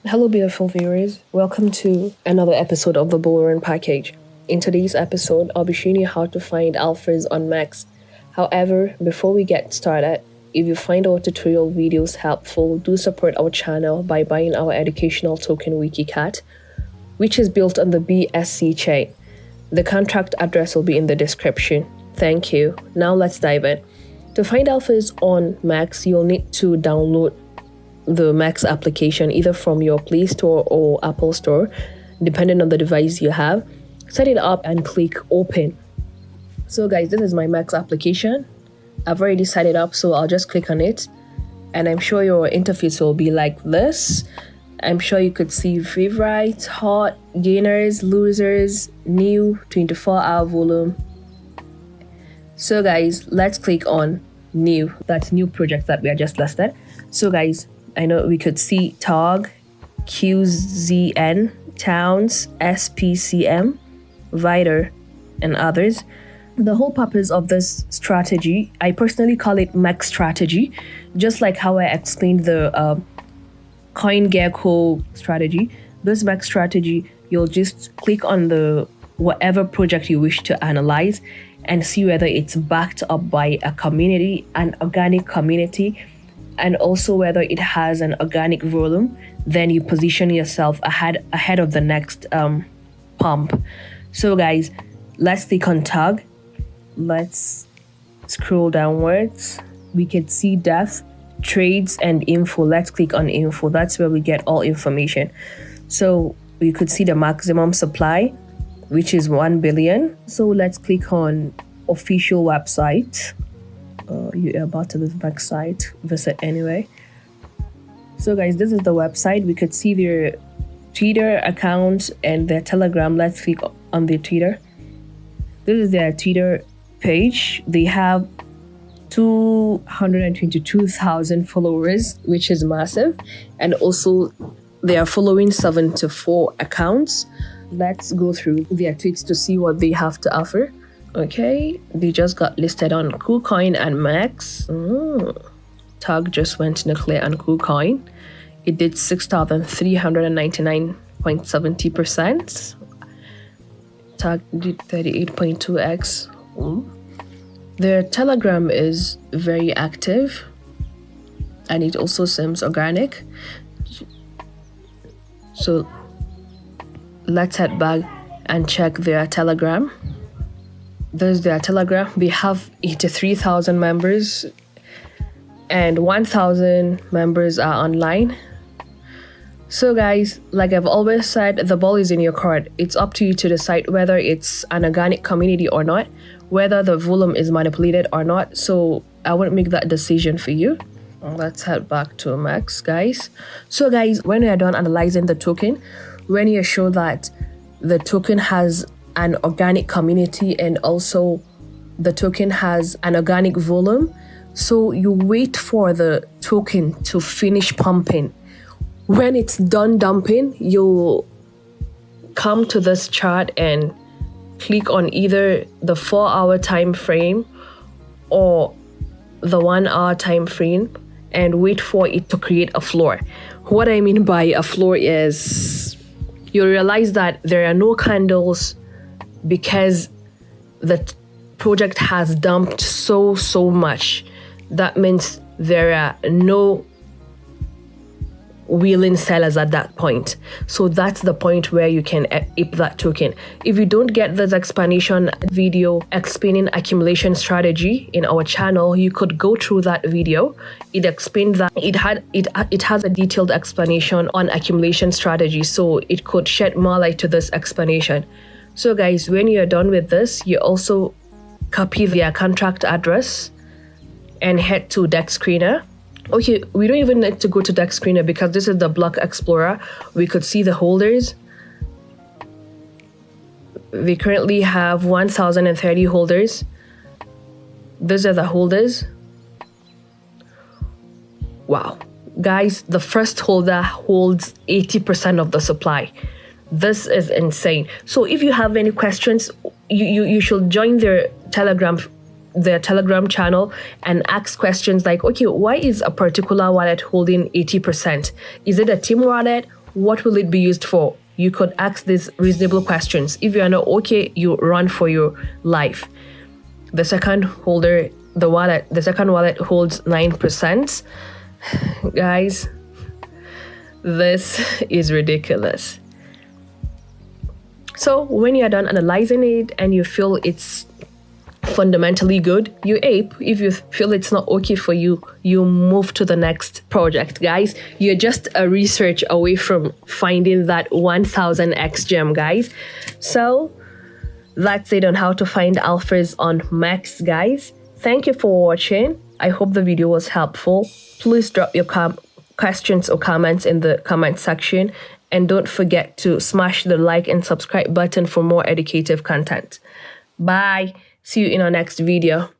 Hello, beautiful viewers. Welcome to another episode of the Bullrun Package. In today's episode, I'll be showing you how to find alphas on Mexc. However, before we get started, if you find our tutorial videos helpful, do support our channel by buying our educational token WikiCat, which is built on the BSC chain. The contract address will be in the description. Thank you. Now let's dive in. To find alphas on Mexc, you'll need to download the Mexc application either from your Play Store or Apple Store, depending on the device you have. Set it up and click open. So guys, this is my Mexc application. I've already set it up, so I'll just click on it, and I'm sure your interface will be like this. I'm sure you could see favorites, hot, gainers, losers, new, 24-hour volume. So guys, let's click on new. That's new projects that we are just listed. So guys, I know we could see TOG, QZN, Towns, SPCM, Viter, and others. The whole purpose of this strategy, I personally call it Mexc strategy, just like how I explained the CoinGecko strategy. This Mexc strategy, you'll just click on the whatever project you wish to analyze and see whether it's backed up by a community, an organic community, and also whether it has an organic volume. Then you position yourself ahead of the next pump. So guys, let's click on TOG. Let's scroll downwards. We can see depth, trades, and info. Let's click on info. That's where we get all information. So we could see the maximum supply, which is 1 billion. So let's click on official website. You're about to visit Mexc site, visit anyway. So guys, this is the website. We could see their Twitter account and their Telegram. Let's click on their Twitter. This is their Twitter page. They have 222,000 followers, which is massive, and also they are following 74 accounts. Let's go through their tweets to see what they have to offer. Okay, they just got listed on KuCoin and Mexc. TOG just went nuclear on KuCoin. It did 6,399.70%. TOG did 38.2x. Their Telegram is very active, and it also seems organic. So let's head back and check their Telegram. There's their Telegram. They have 83,000 members, and 1,000 members are online. So guys, like I've always said, the ball is in your court. It's up to you to decide whether it's an organic community or not, whether the volume is manipulated or not. So I won't make that decision for you. Let's head back to Mexc, guys. So guys, when you're done analyzing the token, when you're sure that the token has an organic community and also the token has an organic volume, so you wait for the token to finish pumping. When it's done dumping, you'll come to this chart and click on either the 4-hour time frame or the 1-hour time frame and wait for it to create a floor. What I mean by a floor is you'll realize that there are no candles because the project has dumped so much. That means there are no willing sellers at that point. So that's the point where you can ape that token. If you don't get this explanation video explaining accumulation strategy in our channel, you could go through that video. It explained that it has a detailed explanation on accumulation strategy, so it could shed more light to this explanation. So guys, when you're done with this, you also copy their contract address and head to Dex Screener. Okay, we don't even need to go to Dex Screener because this is the block explorer. We could see the holders. We currently have 1,030 holders. These are the holders. Wow. Guys, the first holder holds 80% of the supply. This is insane. So if you have any questions, you should join their Telegram channel and ask questions like, okay, why is a particular wallet holding 80%? Is it a team wallet what will it be used for? You could ask these reasonable questions. If you are not okay, you run for your life. The second wallet holds 9%. Guys, this is ridiculous. So when you're done analyzing it and you feel it's fundamentally good, you ape. If you feel it's not okay for you, you move to the next project. Guys, you're just a research away from finding that 1000x gem, guys. So that's it on how to find alphas on Mexc, guys. Thank you for watching. I hope the video was helpful. Please drop your questions or comments in the comment section, and don't forget to smash the like and subscribe button for more educative content. Bye. See you in our next video.